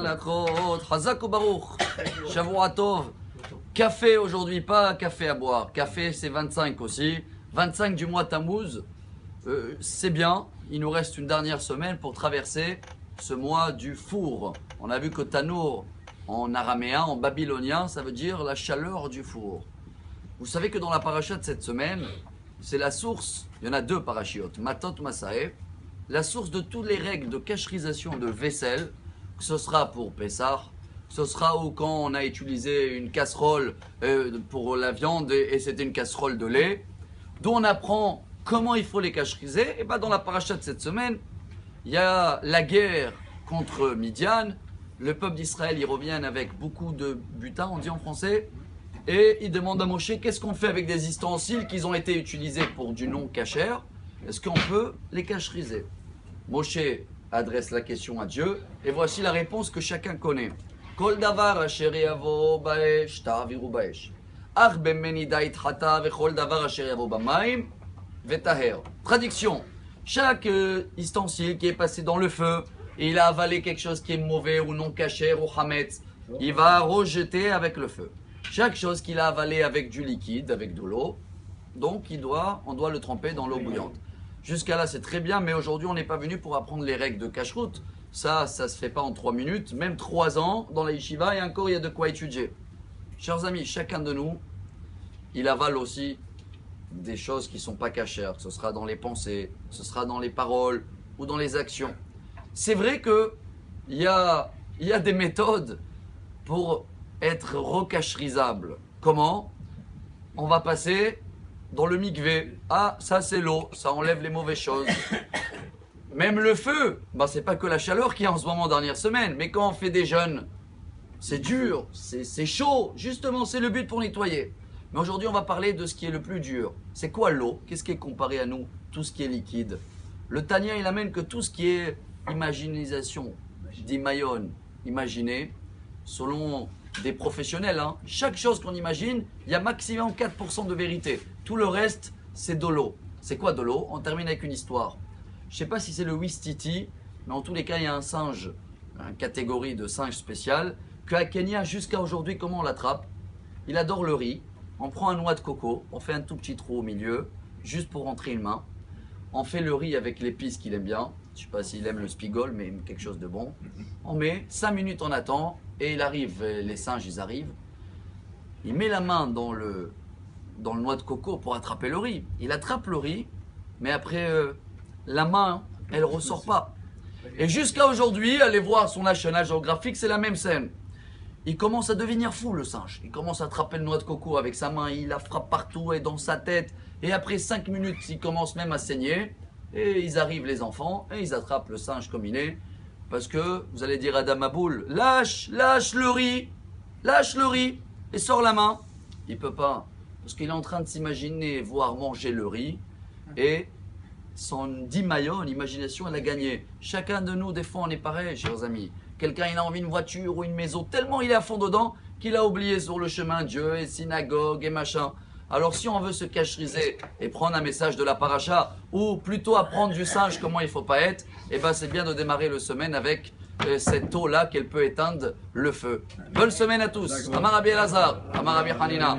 halachot, Chazak ou Baruch, Shavua Tov. Café aujourd'hui, pas café à boire. Café, c'est 25 aussi. 25 du mois Tammuz, c'est bien. Il nous reste une dernière semaine pour traverser ce mois du four. On a vu que Tanour, en araméen, en babylonien, ça veut dire la chaleur du four. Vous savez que dans la paracha de cette semaine, c'est la source, il y en a deux parachiotes, Matot, Masaé, la source de toutes les règles de cacherisation de vaisselle, que ce sera pour Pessah, ce sera ou quand on a utilisé une casserole pour la viande et c'était une casserole de lait, d'où on apprend comment il faut les cacheriser. Et bien dans la paracha de cette semaine, il y a la guerre contre Midian. Le peuple d'Israël, ils reviennent avec beaucoup de butin, on dit en français, et ils demandent à Moshe qu'est-ce qu'on fait avec des ustensiles qui ont été utilisés pour du non-cachère. Est-ce qu'on peut les cacheriser? Moshe adresse la question à Dieu, et voici la réponse que chacun connaît. Kol davar asher yavo baesh ta'aviru baesh. Ach bemeni dait chata vechol davar asher yavo bamaim vetaher. Traduction. Chaque ustensile qui est passé dans le feu, et il a avalé quelque chose qui est mauvais ou non cachère ou hametz, il va rejeter avec le feu. Chaque chose qu'il a avalé avec du liquide, avec de l'eau, donc on doit le tremper dans l'eau bouillante. Jusqu'à là, c'est très bien, mais aujourd'hui, on n'est pas venu pour apprendre les règles de cacheroute. Ça se fait pas en 3 minutes, même 3 ans dans la yeshiva, et encore, il y a de quoi étudier. Chers amis, chacun de nous, il avale aussi des choses qui ne sont pas cachères. Ce sera dans les pensées, ce sera dans les paroles ou dans les actions. C'est vrai qu'il y a des méthodes pour être recacherisable. Comment? On va passer dans le mikvé. Ah, ça c'est l'eau, ça enlève les mauvaises choses. Même le feu, c'est pas que la chaleur qu'il y a en ce moment dernière semaine, mais quand on fait des jeûnes, c'est dur, c'est chaud. Justement, c'est le but pour nettoyer. Mais aujourd'hui, on va parler de ce qui est le plus dur. C'est quoi l'eau? Qu'est-ce qui est comparé à nous? Tout ce qui est liquide. Le Tanya, il amène que tout ce qui est imaginisation, d'imayon, imaginer, selon des professionnels, chaque chose qu'on imagine, il y a maximum 4% de vérité. Tout le reste, c'est de l'eau. C'est quoi de l'eau? On termine avec une histoire. Je ne sais pas si c'est le Wistiti, mais en tous les cas, il y a un singe, une catégorie de singe spécial, qu'à Kenya, jusqu'à aujourd'hui, comment on l'attrape? Il adore le riz. On prend un noix de coco, on fait un tout petit trou au milieu, juste pour rentrer une main. On fait le riz avec l'épice qu'il aime bien. Je ne sais pas s'il aime le spigol, mais quelque chose de bon. On met 5 minutes, on attend, et il arrive, les singes, ils arrivent. Il met la main dans le noix de coco pour attraper le riz. Il attrape le riz, mais après, la main, elle ne ressort pas. Et jusqu'à aujourd'hui, allez voir son National Geographic, c'est la même scène. Il commence à devenir fou, le singe. Il commence à attraper le noix de coco avec sa main, il la frappe partout et dans sa tête. Et après 5 minutes, il commence même à saigner. Et ils arrivent, les enfants, et ils attrapent le singe comme il est. Parce que, vous allez dire à Damaboul, lâche le riz, et sors la main. Il ne peut pas, parce qu'il est en train de s'imaginer voir manger le riz. Et son dimayon, l'imagination, elle a gagné. Chacun de nous, des fois, on est pareil, chers amis. Quelqu'un, il a envie d'une voiture ou une maison, tellement il est à fond dedans qu'il a oublié sur le chemin Dieu et synagogue et machin. Alors si on veut se cacheriser et prendre un message de la paracha, ou plutôt apprendre du singe comment il ne faut pas être, c'est bien de démarrer le semaine avec cette eau-là qu'elle peut éteindre le feu. Bonne semaine à tous. Amar Rabbi Elazar, Amar Rabbi Hanina.